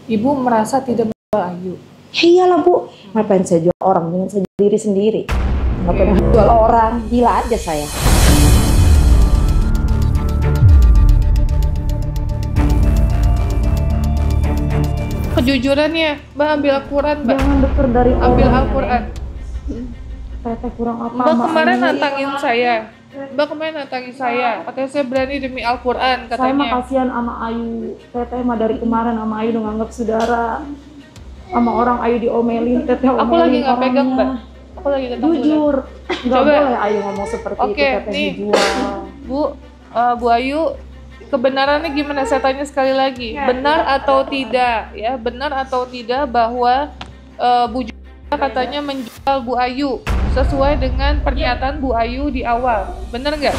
Ibu merasa tidak menjual Ayu? Iyalah Bu, ngapain saya jual orang, dengan saya jual diri sendiri. Nggak pernah jual orang, gila aja saya. Kejujurannya, Mbak ambil Al-Quran, Mbak. Jangan deker dari Ambil orang. Al-Quran. Teteh kurang apa? Mbak kemarin nantangin saya. Mbak kemarin nantangin saya. Katanya saya berani demi Al-Quran, Saya mah katanya. kasihan sama Ayu. Teteh mah dari kemarin sama Ayu udah nganggap saudara. Sama orang Ayu diomelin, Teteh omelin Aku lagi nggak pegang, Mbak. orangnya. Aku lagi tentang Jujur, nggak Coba. boleh Ayu ngomong seperti itu. Oke, Teteh nih. dijual. Bu Ayu, kebenarannya gimana? Saya tanya sekali lagi, benar atau tidak? Ya, benar atau tidak bahwa Bu Julia katanya menjual Bu Ayu sesuai dengan pernyataan Bu Ayu di awal, benar nggak?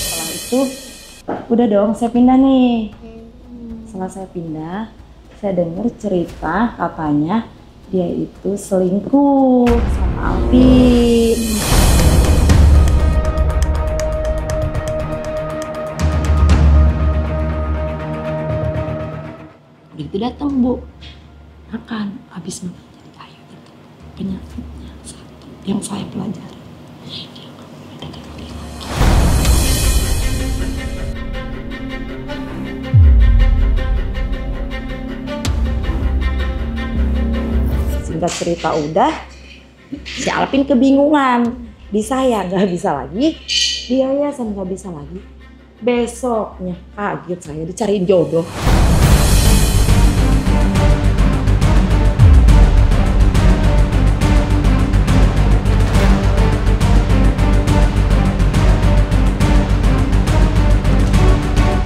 Setelah itu, udah dong saya pindah nih. Setelah saya pindah, saya dengar cerita katanya dia itu selingkuh sama Alvin. Itu datang Bu, makan habis makan jadi Ayu itu penyakitnya satu yang saya pelajari, dia nggak boleh dekat dia lagi. Singkat cerita udah, si Alvin kebingungan, di saya nggak bisa lagi, di yayasan nggak bisa lagi. Besoknya kaget saya dicariin jodoh.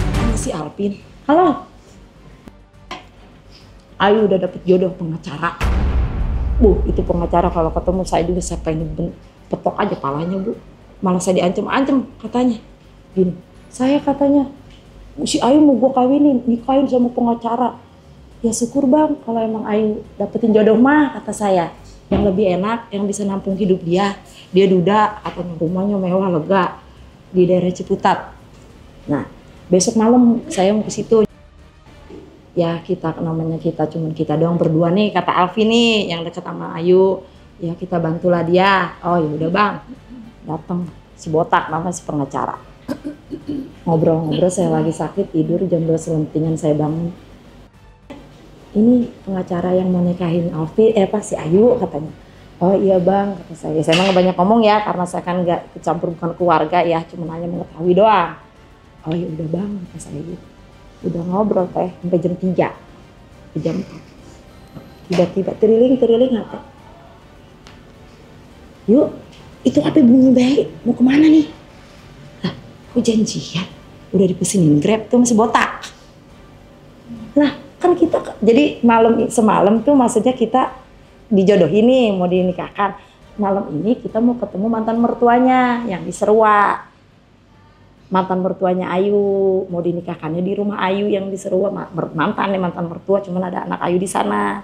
Sama si Alvin, halo, Ayu udah dapet jodoh pengacara. Bu, itu pengacara kalau ketemu saya juga saya pengen petok aja palanya Bu. Malah saya diancam-ancam katanya. Gini, saya katanya, si Ayu mau gue kawinin, nikahin sama pengacara. Ya syukur Bang, kalau emang Ayu dapetin jodoh mah kata saya. Yang lebih enak, yang bisa nampung hidup dia. Dia duda, katanya rumahnya mewah lega di daerah Ciputat. Nah, besok malam saya mau ke situ. Ya kita namanya kita cuman kita doang berdua nih kata Alvin nih yang dekat sama Ayu, ya kita bantulah dia. Oh ya udah Bang, datang si botak namanya si pengacara. Ngobrol-ngobrol saya lagi sakit tidur jam 2 selentingan saya bangun. Ini pengacara yang mau nikahin Alvin, si Ayu katanya. Oh iya Bang kata saya. Saya emang banyak ngomong ya karena saya kan nggak kecampur bukan keluarga ya, cuma hanya mengetahui doang. Oh ya udah Bang kata saya gitu. Udah ngobrol teh sampai jam 3, jam 4. Tiba-tiba teriling apa? Yuk, itu apa bunyi baik? Mau kemana nih? Lah, kok janjian? Udah dipesenin Grab tuh masih botak. Lah, kan kita jadi semalam tuh maksudnya kita dijodohin nih mau dinikahkan. Malam ini kita mau ketemu mantan mertuanya yang di Serua. Mantan mertuanya Ayu mau dinikahkannya di rumah Ayu yang di Serua. Mantan mertua, cuman ada anak Ayu di sana.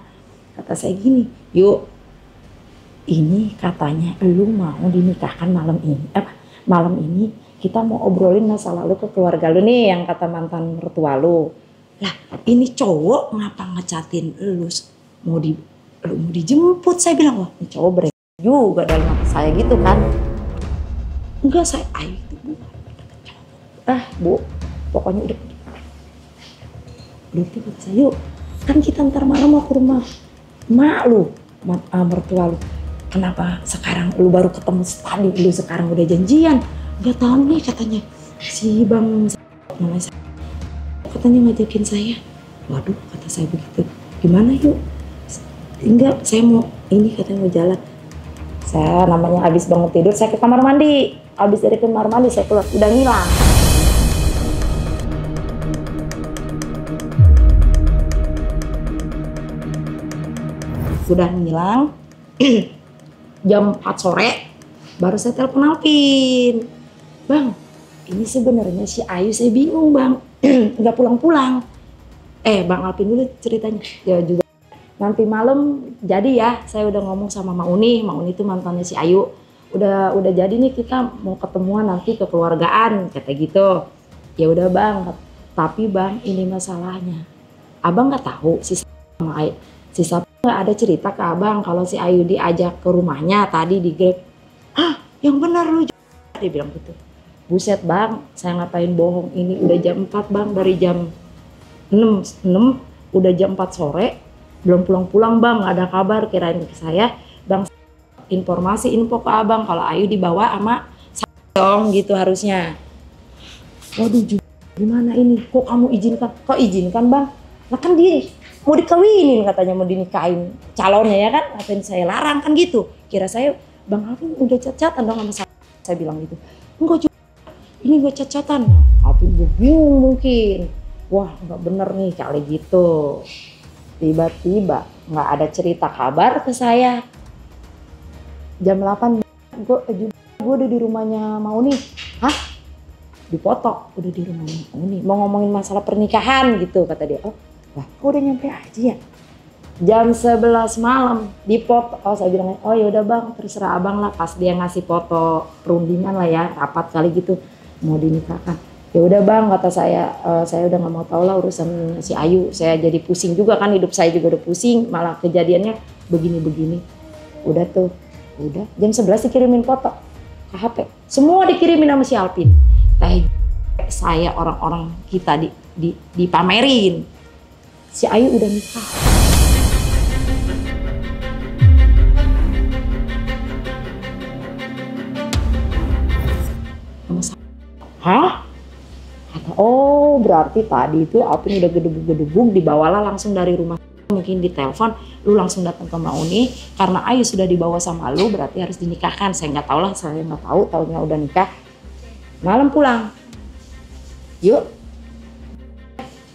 Kata saya gini, yuk ini katanya lu mau dinikahkan malam ini. Malam ini kita mau obrolin masa lalu ke keluarga lu nih yang kata mantan mertua lu. Lah ini cowok ngapa ngecatin lu mau dijemput. Saya bilang wah ini cowok brengsek juga dalam hati saya gitu kan. Enggak saya Ayu itu bukan. Bu, pokoknya udah itu kata saya, yuk kan kita ntar malam mau ke rumah mak lu, mertua lu. Kenapa sekarang lu baru ketemu tadi, lu sekarang udah janjian? Gak tahu nih katanya si Bang namanya katanya ngajakin saya. Waduh kata saya begitu, gimana yuk? Enggak, saya mau ini katanya mau jalan. Saya namanya habis bangun tidur saya ke kamar mandi, habis dari kamar mandi saya keluar udah ngilang. Sudah ngilang jam 4 sore Baru saya telepon Alvin. Bang, ini sebenarnya si Ayu saya bingung bang. Nggak pulang-pulang. Bang Alvin dulu ceritanya. Ya juga. Nanti malam jadi ya, saya udah ngomong sama Mauni itu mantannya si Ayu. Udah jadi nih kita mau ketemuan nanti kekeluargaan, kata gitu. Ya udah bang, tapi bang ini masalahnya. Abang nggak tahu si Sapi nggak ada cerita ke abang kalau si Ayu diajak ke rumahnya tadi di Grab. Yang benar lu, dia bilang gitu. Buset bang, saya ngapain bohong, ini udah jam 4 bang, dari jam 6 udah jam 4 sore. Belum pulang-pulang bang, gak ada kabar, kirain ke saya bang info ke abang kalau Ayu dibawa sama dong gitu harusnya. Waduh gimana ini, kok kamu izinkan bang, nah kan dia mau dikawinin katanya, mau dinikahin calonnya ya kan, ngapain saya larang kan gitu. Kira saya bang Alvin udah cat-catan dong sama saya bilang gitu. Enggak juga, ini gak cat-catan. Alvin gue bingung mungkin, wah gak bener nih kali gitu. Tiba-tiba nggak ada cerita kabar ke saya. Jam 8 gue udah di rumahnya Mauni. Hah? Dipoto udah di rumahnya Mauni. Mau ngomongin masalah pernikahan gitu kata dia. Oh, wah, kok udah nyampe aja ya? Jam 11 malam dipoto. Oh, saya bilang, oh ya udah bang, terserah abang lah. Pas dia ngasih foto perundingan lah ya, rapat kali gitu mau dinikahkan. Ya udah bang, kata saya udah nggak mau tahu lah urusan si Ayu. Saya jadi pusing juga kan, hidup saya juga udah pusing, malah kejadiannya begini-begini. Udah jam 11 dikirimin foto ke HP, semua dikirimin sama si Alvin. Saya orang-orang kita dipamerin si Ayu udah nikah. Hah? Oh berarti tadi itu Alvin udah gedebuk dibawalah langsung dari rumah, mungkin ditelepon, lu langsung datang ke Mauni karena Ayu sudah dibawa sama lu, berarti harus dinikahkan. Saya nggak tahu lah, saya nggak tahu, tahunya udah nikah. Malam pulang, yuk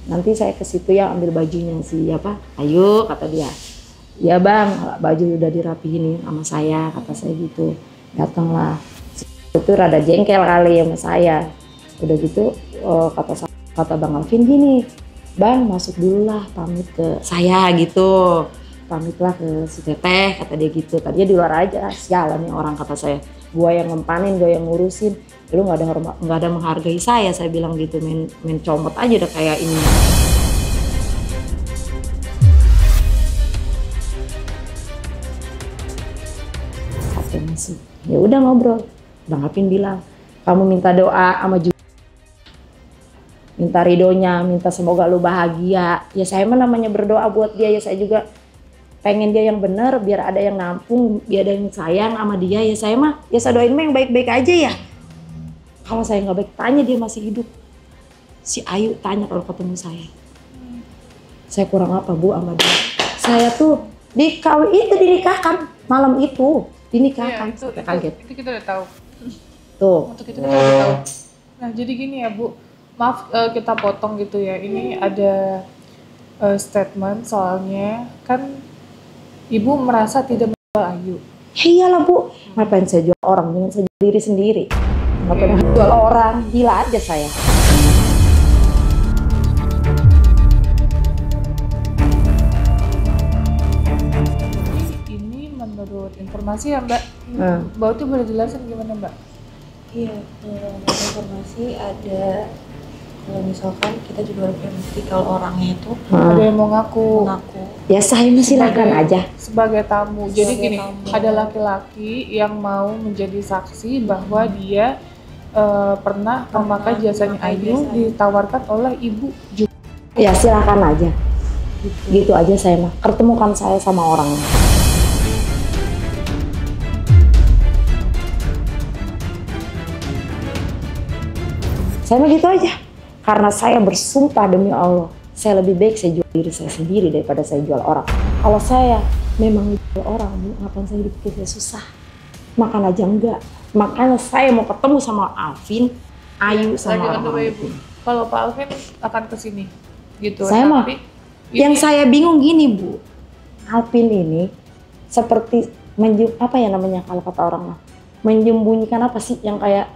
nanti saya ke situ ya ambil bajunya si Ayu, kata dia. Ya bang, baju udah dirapihin sama saya, kata saya gitu. Datanglah, itu rada jengkel kali sama saya. Udah gitu kata Bang Alvin gini, bang masuk dulu lah, pamit ke saya gitu, pamitlah ke si Teteh, kata dia gitu. Tadinya di luar aja, sialan nih orang, kata saya. Gua yang ngempanin, gua yang ngurusin, lu nggak ada menghargai saya bilang gitu. Main comot aja udah kayak ini. Sampai masuk, ya udah ngobrol. Bang Alvin bilang, kamu minta doa sama minta ridhonya, minta semoga lu bahagia. Ya saya mah namanya berdoa buat dia, ya saya juga pengen dia yang benar, biar ada yang nampung, biar ada yang sayang sama dia. Ya saya mah, ya saya doain mah yang baik-baik aja ya. Kalau saya nggak baik, tanya dia masih hidup. Si Ayu tanya kalau ketemu saya. Saya kurang apa bu sama dia? Saya tuh dinikahkan malam itu, dinikahkan. Iya, kaget. Itu kita udah tahu. Tuh. Untuk itu kita udah tahu. Nah jadi gini ya bu, maaf kita potong gitu ya. Ini ada statement soalnya kan ibu merasa tidak menjual Ayu. Ya iyalah bu, ngapain saya jual orang, dengan saya jual diri sendiri. Ngapain jual orang, gila aja saya. Ini menurut informasi ya mbak, Mbak Uti boleh jelasin gimana mbak? Iya, menurut informasi ada, kalau misalkan kita juga harus bukti kalau orangnya itu Ada yang mau ngaku. Ya saya silakan aja. Sebagai tamu. Jadi Sebagai gini, tamu. ada laki-laki yang mau menjadi saksi bahwa dia pernah memakai jasanya Ayu, ditawarkan oleh ibu juga. Ya silakan aja. Gitu aja saya mah. Pertemukan saya sama orangnya. Saya mah gitu aja. Karena saya bersumpah demi Allah, saya lebih baik saya jual diri saya sendiri daripada saya jual orang. Kalau saya memang jual orang, ngapain saya hidup kita susah? Makan aja enggak. Makanya saya mau ketemu sama Alvin, Ayu sama orang itu. Kalau Pak Alvin akan ke sini gitu. Saya mah yang ini, saya bingung gini Bu, Alvin ini seperti apa ya namanya kalau kata orang mah, menyembunyikan apa sih yang kayak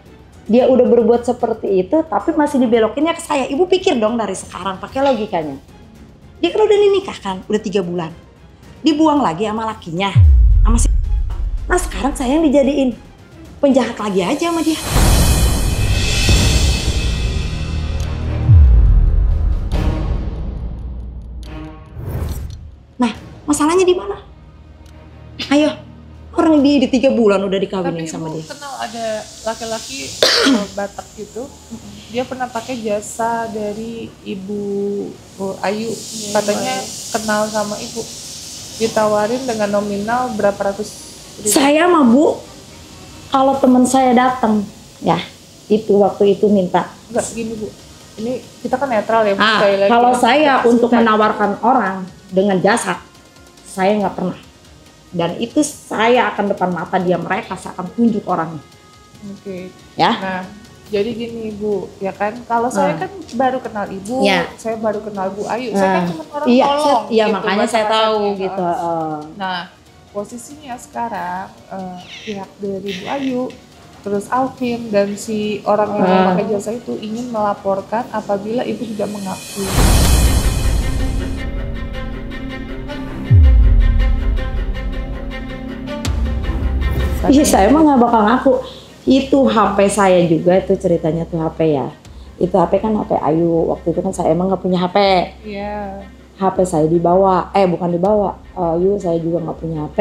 dia udah berbuat seperti itu tapi masih dibelokinnya ke saya. Ibu pikir dong dari sekarang pakai logikanya. Dia kan udah dinikahkan, udah 3 bulan. Dibuang lagi sama lakinya, sama si. Nah sekarang saya yang dijadiin penjahat lagi aja sama dia. Nah masalahnya di mana? Ayo, orang dia di 3 bulan udah dikawinin sama dia. Tapi Ibu kenal ada laki-laki Batak gitu, dia pernah pakai jasa dari Ibu Ayu, katanya kenal sama Ibu, ditawarin dengan nominal berapa ratus ribu. Saya mah Bu, kalau teman saya datang, ya itu waktu itu minta. Enggak gini Bu, ini kita kan netral ya Bu. Sekali lagi Kalau ya, saya kita untuk cerita. menawarkan orang dengan jasa, saya nggak pernah. Dan itu saya akan depan mata dia mereka, saya akan tunjuk orangnya. Oke. Ya. Nah, jadi gini Bu, ya kan, kalau saya kan baru kenal Ibu, Ya. saya baru kenal Bu Ayu, saya kan cuma orang Iya, tolong. iya gitu, makanya saya tahu bahasa-bahasanya. gitu. Nah, posisinya sekarang pihak dari Bu Ayu, terus Alvin dan si orang yang memakai jasa itu ingin melaporkan apabila Ibu tidak mengakui. Iya, saya mah nggak bakal ngaku. Itu HP saya juga itu ceritanya tuh HP ya. Itu HP kan HP Ayu. Waktu itu kan saya emang nggak punya HP. Iya. HP saya dibawa, bukan dibawa. Ayu saya juga nggak punya HP.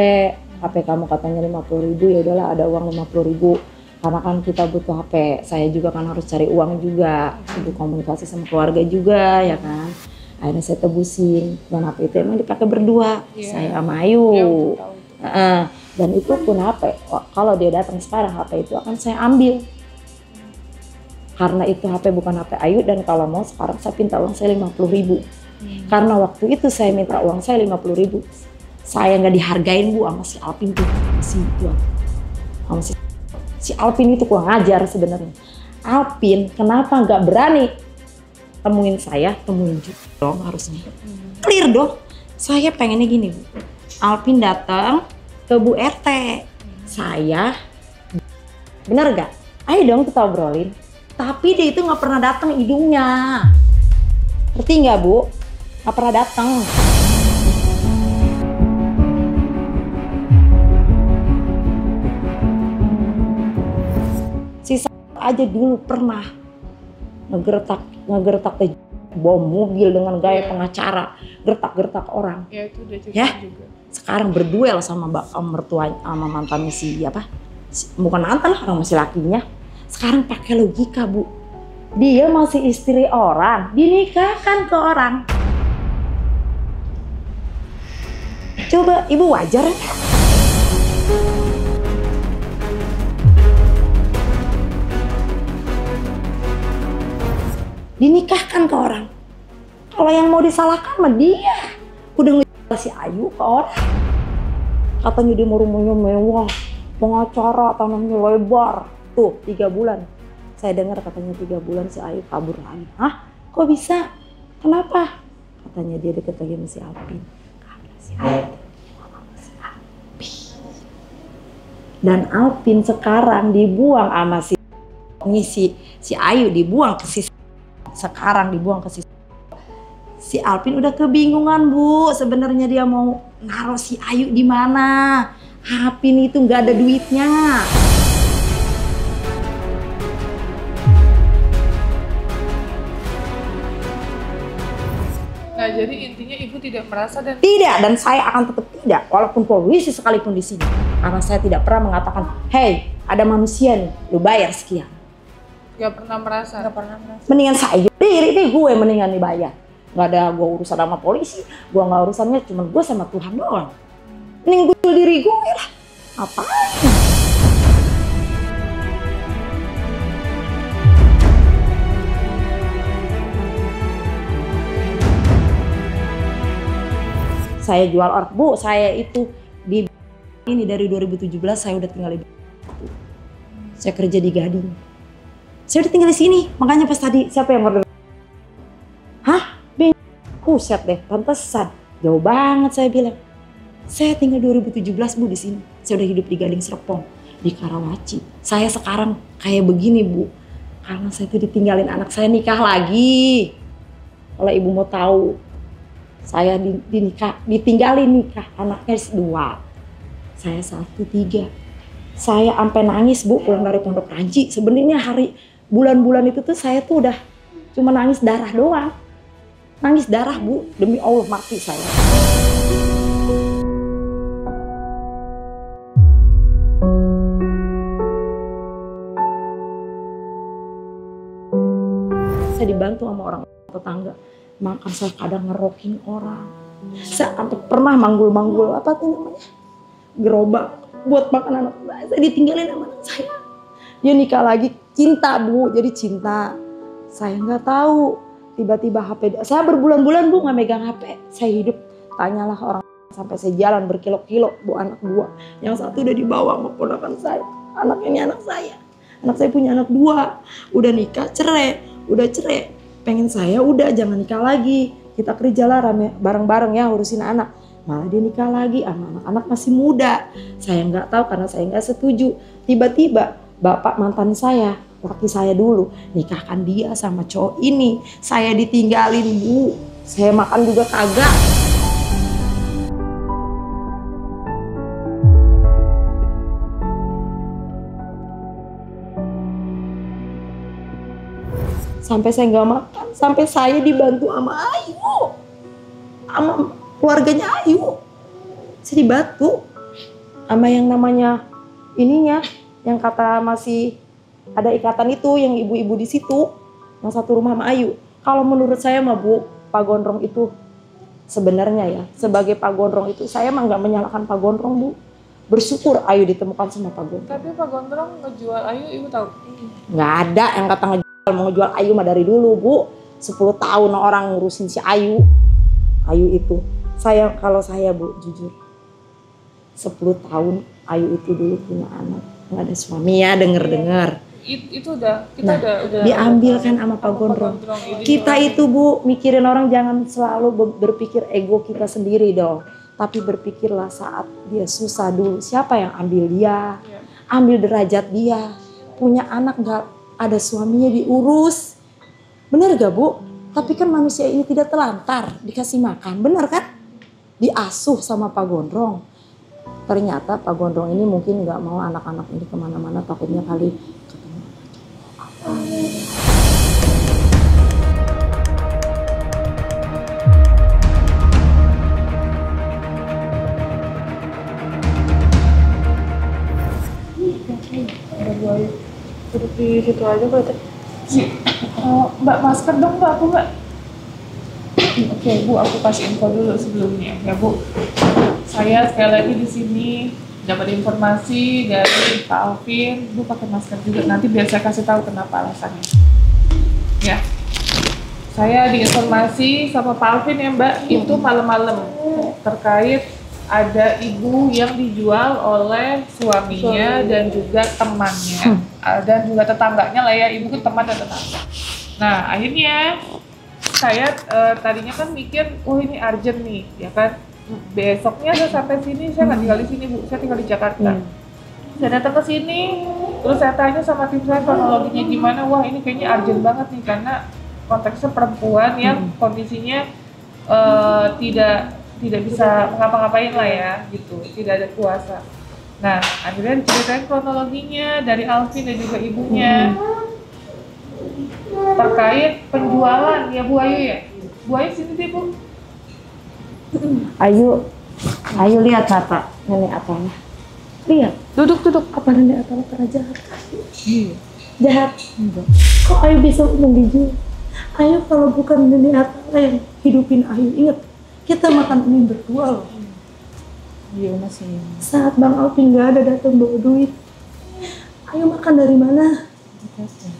HP kamu katanya 50.000, ya udahlah ada uang 50.000. Karena kan kita butuh HP. Saya juga kan harus cari uang juga. Untuk komunikasi sama keluarga juga ya kan. Akhirnya saya tebusin. Dan HP itu emang dipakai berdua. Iya. Saya sama Ayu. Iya, aku tahu. Dan itu pun HP, kalau dia datang sekarang HP itu akan saya ambil. Karena itu HP bukan HP Ayu dan kalau mau sekarang saya minta uang saya 50.000. Karena waktu itu saya minta uang saya 50.000. Saya nggak dihargain Bu sama si Alvin tuh. Sama si Alvin itu kurang ajar sebenarnya. Alvin kenapa nggak berani temuin saya, temuin juga dong harusnya. Clear dong. Saya pengennya gini Bu. Alvin datang ke Bu RT. Saya, bener gak? Ayo dong kita obrolin. Tapi dia itu nggak pernah datang hidungnya. Ngerti nggak Bu? Nggak pernah datang. Sisa aja dulu pernah ngegertak bom mobil dengan gaya pengacara, gertak-gertak orang. Ya itu udah cerita Ya. juga. Sekarang berduel sama mertua sama mantannya bukan mantan lah, orang masih lakinya. Sekarang pakai logika Bu, dia masih istri orang, dinikahkan ke orang. Coba Ibu wajar ya? Dinikahkan ke orang. Kalau yang mau disalahkan mah dia. Udah si Ayu ke orang. Katanya dia mau rumahnya mewah, pengacara, tanahnya lebar. Tuh 3 bulan. Saya dengar katanya 3 bulan si Ayu kabur lagi. Hah? Kok bisa? Kenapa? Katanya dia deket lagi sama si Alvin. Karena si Alvin sama si Alvin. Dan Alvin sekarang dibuang sama si Ayu dibuang ke sekarang dibuang ke si Alvin udah kebingungan Bu, sebenarnya dia mau naruh si Ayu di mana. Alvin itu nggak ada duitnya. Nah, jadi intinya Ibu tidak merasa dan Tidak, dan saya akan tetap tidak, walaupun polisi sekalipun di sini. Karena saya tidak pernah mengatakan, hey, ada manusia nih, lu bayar sekian. nggak pernah merasa. Nggak pernah merasa. Mendingan saya diri nih gue mendingan dibayar. Nggak ada gue urusan sama polisi, gue nggak urusannya cuma gue sama Tuhan doang. Mending gue diri gue lah. Apaan? Saya jual orang, Bu, saya itu di ini dari 2017 saya udah tinggal di saya kerja di Gading. Saya udah tinggal di sini, makanya pas tadi siapa yang order? Hah? Kuset deh, pantesan. Jauh banget saya bilang. Saya tinggal 2017 Bu di sini. Saya udah hidup di Gading Serpong. di Karawaci. Saya sekarang kayak begini Bu, karena saya tuh ditinggalin anak saya nikah lagi. Kalau ibu mau tahu, saya ditinggalin nikah, anaknya 2, saya 1, 3. Saya sampai nangis Bu pulang dari Pondok Ranji. Sebenarnya bulan-bulan itu tuh saya tuh udah cuma nangis darah doang. Nangis darah Bu, demi Allah mati saya. Saya dibantu sama orang tetangga. Makan saya kadang ngerokin orang. Saya sampai pernah manggul-manggul apa tuh namanya? Gerobak buat makan anak saya. Ditinggalin sama anak saya. Dia nikah lagi, cinta Bu, jadi cinta. Saya nggak tahu. Tiba-tiba HP, saya berbulan-bulan Bu nggak megang HP. Saya hidup, tanyalah orang sampai saya jalan berkilo-kilo Bu, anak 2. Yang 1 udah dibawa sama ponakan saya. Anak ini anak saya. Anak saya punya anak 2. Udah nikah, cerai. Udah cerai. Pengen saya udah jangan nikah lagi. Kita kerja lah rame bareng-bareng ya urusin anak. Malah dia nikah lagi sama anak-anak masih muda. Saya nggak tahu karena saya nggak setuju. Tiba-tiba bapak mantan saya, laki saya dulu, nikahkan dia sama cowok ini. Saya ditinggalin Bu. Saya makan juga kagak. Sampai saya nggak makan, sampai saya dibantu sama Ayu, sama keluarganya Ayu. Saya dibantu sama yang namanya ininya, yang kata masih ada ikatan itu, yang ibu-ibu di situ, yang satu rumah sama Ayu. Kalau menurut saya mah Bu, Pak Gondrong itu sebenarnya ya, sebagai Pak Gondrong itu saya mah nggak menyalahkan Pak Gondrong Bu. Bersyukur Ayu ditemukan sama Pak Gondrong. Tapi Pak Gondrong ngejual Ayu, ibu tahu? Nggak ada yang kata mau ngejual Ayu mah dari dulu Bu. 10 tahun orang ngurusin si Ayu. Ayu itu. Kalau saya Bu, jujur. 10 tahun Ayu itu dulu punya anak. Nggak ada suami ya, denger-denger. Itu udah, kita udah diambil kan sama Pak Gondrong. Kita itu Bu, mikirin orang jangan selalu berpikir ego kita sendiri dong. Tapi berpikirlah saat dia susah dulu. Siapa yang ambil dia? Ambil derajat dia. Punya anak nggak ada suaminya diurus. Bener gak Bu? Tapi kan manusia ini tidak telantar, dikasih makan. Bener kan? Diasuh sama Pak Gondrong. Ternyata Pak Gondrong ini mungkin gak mau anak-anak ini kemana-mana, takutnya kali ketemu. Ada buaya. Duduk di situ aja berarti. Mbak, masker dong Mbak, aku Mbak. Oke Bu, aku kasih info dulu sebelumnya ya Bu. Saya sekali lagi di sini dapat informasi dari Pak Alvin, Bu pakai masker juga. Nanti biar saya kasih tahu kenapa alasannya. Ya, saya diinformasi sama Pak Alvin ya Mbak, itu malam-malam terkait ada ibu yang dijual oleh suaminya dan juga temannya dan juga tetangganya lah ya, ibu kan teman dan tetangga. Nah akhirnya saya tadinya kan mikir, oh ini urgent nih ya kan, besoknya saya sampai sini, saya nggak tinggal di sini Bu, saya tinggal di Jakarta. Saya datang ke sini, terus saya tanya sama tim saya kronologinya gimana, wah ini kayaknya urgent banget nih karena konteksnya perempuan yang kondisinya tidak bisa ngapa-ngapain lah ya gitu, tidak ada kuasa. Nah akhirnya diceritain kronologinya dari Alvin dan juga ibunya terkait penjualan ya Bu Ayu ya. Bu Ayu sini deh Bu. Ayu lihat mata nenek Atala. Lihat. Duduk. Apa nenek Atala pernah jahat? Jahat? Enggak. Kok Ayu bisa dijual? Ayu kalau bukan nenek Atala yang hidupin Ayu, ingat kita makan mie berdua loh. Iya masih. Saat Bang Alvin nggak ada datang bawa duit, Ayu makan dari mana?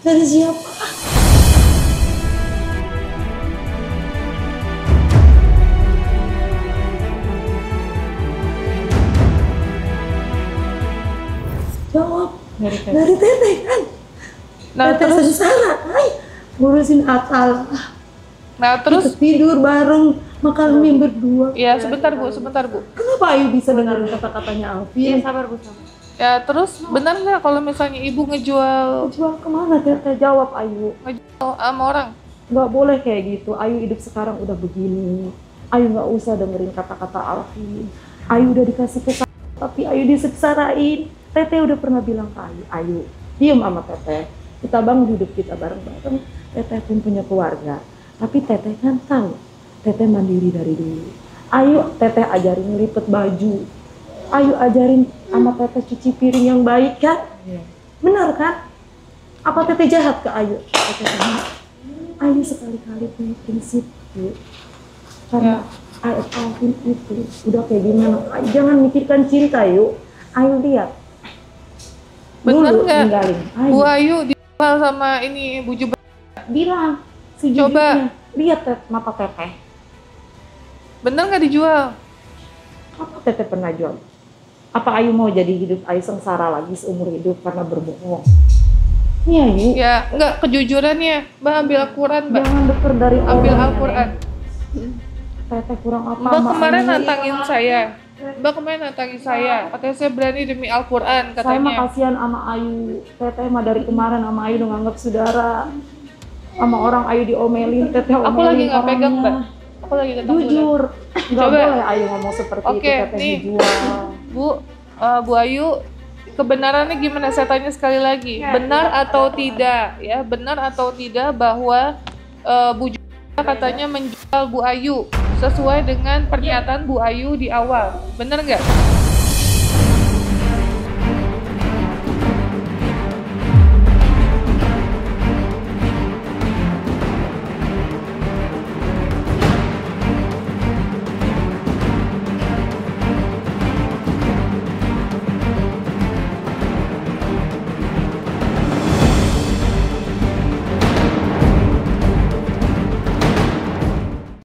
Dari siapa? Jawab. Dari Teteh kan? Nah Teteh terus sengsara, ngurusin Atala. Nah terus kita tidur bareng, makan mie berdua. ya sebentar Bu. Kenapa Ayu bisa dengerin kata-katanya Alvin? Sabar Bu, sabar. Ya terus benar nggak kalau misalnya ibu ngejual Jual kemana Teteh? Jawab Ayu. sama orang? Nggak boleh kayak gitu. Ayu hidup sekarang udah begini. Ayu nggak usah dengerin kata-kata Alfi. Ayu udah dikasih ke tapi Ayu diseksarain. Teteh udah pernah bilang ke Ayu, Ayu diem sama Teteh. Kita bangun hidup kita bareng-bareng. Teteh pun punya keluarga. Tapi Teteh kan tahu, Teteh mandiri dari dulu. Ayu Teteh ajarin lipet baju. Ayu ajarin sama Teteh cuci piring yang baik kan? Benar kan? Apa Teteh jahat ke Ayu? Teteh bilang, Ayu sekali-kali punya prinsip, Bu. Karena Alvin itu udah kayak gimana? Ayu jangan mikirkan cinta, yuk. Ayu lihat. Bener Dulu nggak ninggalin Bu Ayu dijual sama ini Bu Jubah? bilang Coba. sejujurnya. Lihat mata Teteh. Bener nggak dijual? Apa Teteh pernah jual? Apa Ayu mau jadi hidup Ayu sengsara lagi seumur hidup karena berbohong? Iya, Yu. Ya nggak, kejujurannya Mbak ambil Al-Quran Mbak, Jangan deker dari ambil orang, Al-Quran. Teteh kurang apa? Mbak sama kemarin Ayu? nantangin saya. Mbak kemarin nantangin saya. Katanya saya berani demi Al-Quran Saya mah katanya. kasihan sama Ayu. Teteh mah dari kemarin sama Ayu udah nganggap saudara. Sama orang Ayu diomelin, Teteh omelin Aku lagi nggak pegang Mbak. orangnya. Aku lagi tentang Jujur, nggak Coba. boleh Ayu ngomong seperti itu. Oke, Teteh nih. dijual. Bu Ayu, kebenarannya gimana? Saya tanya sekali lagi, benar atau tidak? Ya, benar atau tidak bahwa Bu Jubah katanya menjual Bu Ayu sesuai dengan pernyataan Bu Ayu di awal, benar nggak?